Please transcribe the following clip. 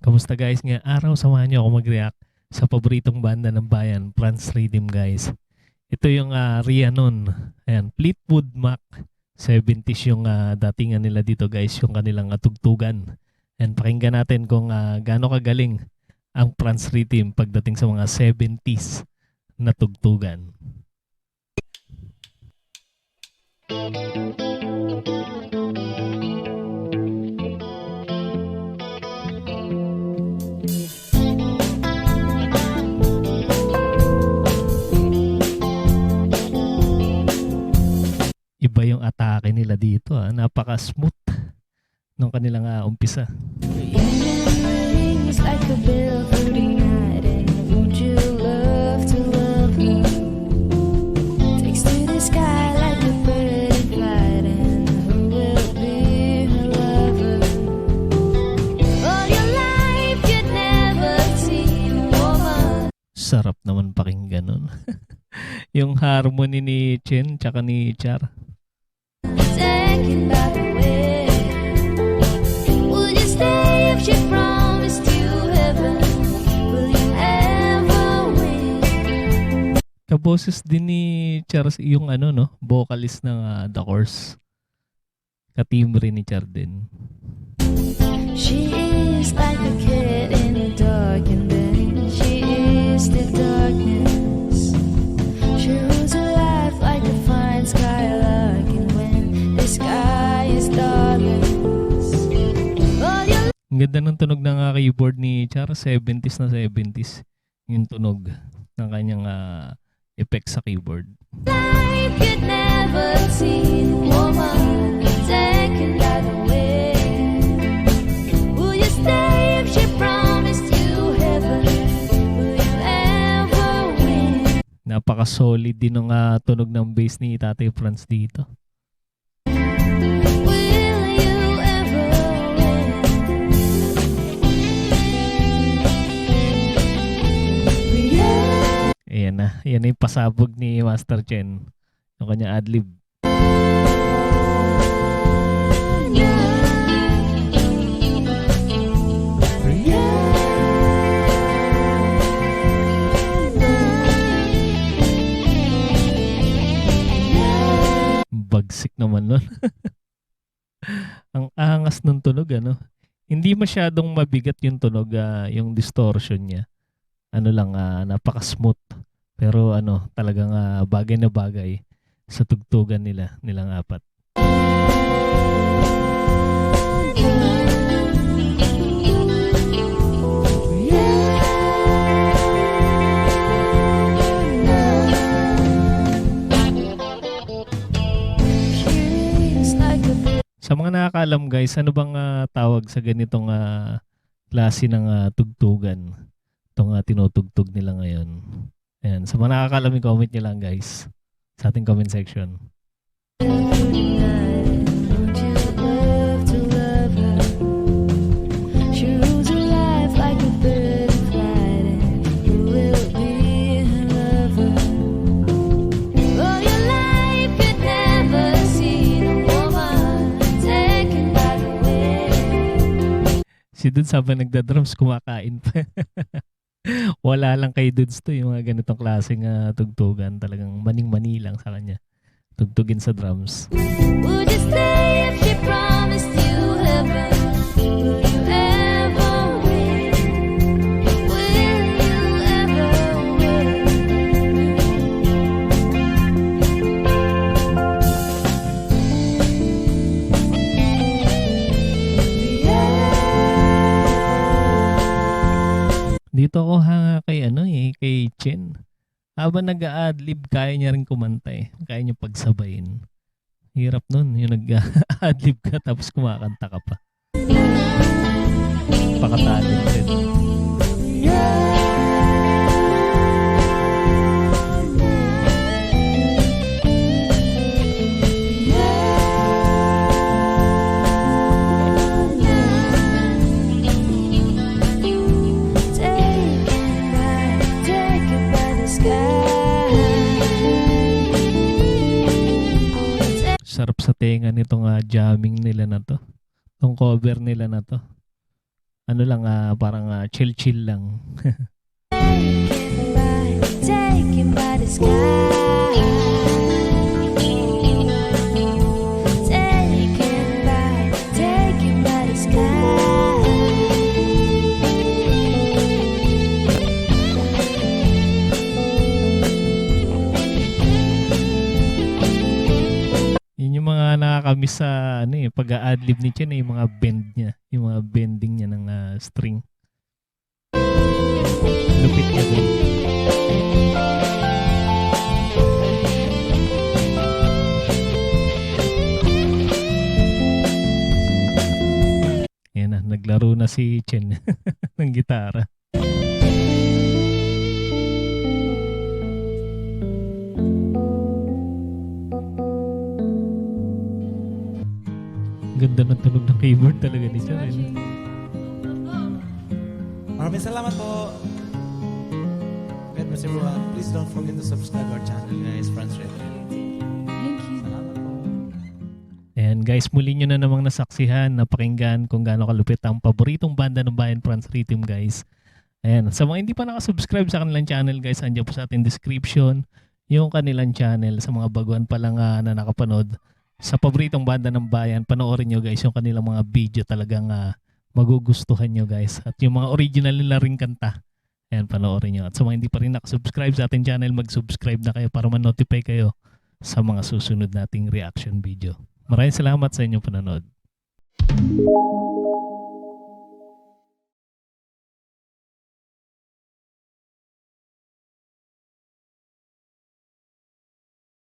Kamusta guys? Ngayong araw samahan niyo ako mag-react sa paboritong banda ng bayan, Franz Rhythm guys. Ito yung Rhiannon. Ayan, Fleetwood Mac. 70s yung datingan nila dito guys, yung kanilang tugtugan. And pakinggan natin kung gaano kagaling ang Franz Rhythm pagdating sa mga 70s na tugtugan. Iba yung atake nila dito. Napaka-smooth nung kanilang umpisa. Like a bell fruity night, and would you love to love her? Takes to the sky like a bird in flight, and who will be her lover? All your life you'd never seen a woman. Sarap naman pakinggan nun. Yung harmony ni Chen tsaka ni Char. Thinking about the way. Would you stay if she promised you heaven? Will you ever win? Kaboses din ni Char yung vocalist ng The Course. Katimbre ni Char din. She is like a cat in the dark, and then she is the darkness. She rules her life like a fine skylark, and when the sky is darkness, all your Ang ganda ng tunog ng keyboard ni Char. 70s na 70s yung tunog ng kanyang effects sa keyboard. life you'd never seen a woman taken by the wind. Will you stay if she promised you heaven? Will you ever win? Napaka-solid din ng tunog ng bass ni Tatay Franz dito. Will you ever win? Ayan na. Yan na yung pasabog ni Master Chen. Yung kanya adlib. Bagsik naman nun. Ang angas ng tunog, Hindi masyadong mabigat yung tunog, yung distortion niya. Napaka-smooth. Pero talagang bagay na bagay sa tugtugan nilang apat. Sa mga nakakaalam guys, ano bang tawag sa ganitong klase ng tugtugan? Itong tinutugtog nila ngayon. Ayan. Sa mga nakakaalam, i-comment nyo lang guys sa ating comment section. Si Dudes habang nagda-drums, kumakain pa. Wala lang kay Dudes to, yung mga ganitong klaseng tugtugan. Talagang maning-mani lang sa kanya. Tugtugin sa drums. Would you stay if she promised you heaven? Will you ever win? Will you ever win? Dito ako hanga kay kay Chen. Habang nag-a-adlib, kaya niya rin kumanta eh. Kaya niya pagsabayin. Hirap nun, yung nag-a-adlib ka tapos kumakanta ka pa. Pakatalent din. Sarap sa tenga nitong jamming nila na to. Itong cover nila na to. ano lang, parang chill-chill lang. Taken by the sky. Taken by the sky. Yun yung mga nakakamiss sa ano eh, pag-a-adlib ni Chen, yung mga bend niya, yung mga bending niya ng string. Lupit niya dun. Yan na, naglaro na si Chen ng gitara. Ganda ng tunog ng keyboard talaga ni Chen. Eh. Maraming salamat po. God bless everyone. Please don't forget to subscribe our channel, guys. Franz Red. Thank you. Salamat po. Ayan guys, muli nyo na namang nasaksihan, napakinggan kung gaano kalupit ang paboritong banda ng bayan, Franz Rhythm guys. Ayan, sa mga hindi pa nakasubscribe sa kanilang channel guys, andyan po sa ating description yung kanilang channel. Sa mga baguhan pa lang na nakapanood sa paboritong banda ng bayan, panoorin nyo guys yung kanilang mga video, talagang magugustuhan nyo guys. At yung mga original nila ring kanta, ayan, panoorin nyo. At sa mga hindi pa rin nakasubscribe sa ating channel, mag-subscribe na kayo para ma-notify kayo sa mga susunod nating reaction video. Maraming salamat sa inyong panonood.